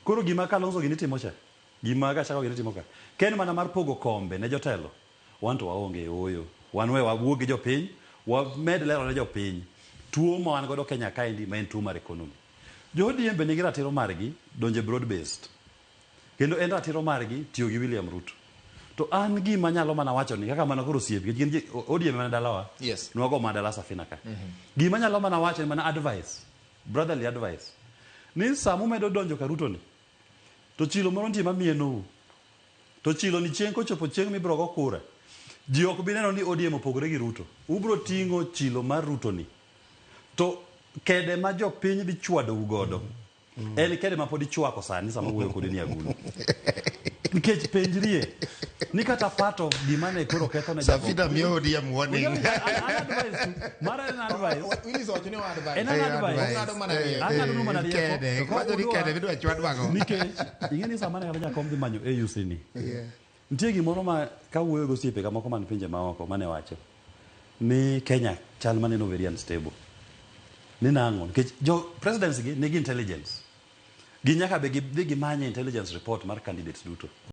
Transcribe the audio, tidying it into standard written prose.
Koro gima Kalonzo gini timo cha. Gima Gachagua gini timo ka. Ken mana mar pogo kombe ne jotelo. Wan to waonge oyo. Wan we wawuo gi jopiny, wamed lero ne jopiny. Tuo ma wan godo Kenya kaendi ma en tuo mar economy. Jo ODM be nigi ratiro margi donje broad based. Kendo en ratiro margi tiyo gi William Ruto. To an gima nyalo mana wacho ni kaka mana koro siep gin ODM mana dalawa. Yes. Nwago madala safina ka. Gima nyalo mana wacho ni mana advice, brotherly advice. Ni samu medo donjo ka Ruto ni. To chilo moro nitie mamieno. To chilo ni chieng' kochopo chieng' mibrogo kura. Ji ok bi neno ni ODM opogore gi Ruto. Ubro tingo chilo mar Ruto ni. To kede ma jopiny dhi chwado ugodo. En kede ma pod ichwako sani sama wuoyo kodi ni agulu. Nikech penjrie ni kata fato gima ne koro ketho ne Safina miyo ODM warning. Mara en advice. Willis wacho ni advice. En advice. Ang'ado nu mana rieko. Kede, kwacho ni kede vidwa chwadwago. Nikech ing'eni sama ne kata jakom dhi manyo AUC ni. Nitie gimoro ma kawuoyo go osiepe kamoko man pinje maoko mane wacho ni Kenya chal maneno very unstable. Ni nang'o nikech jo presidency gi nigi intelligence. Gi nyaka be gidhi gimanye intelligence report mar candidates duto.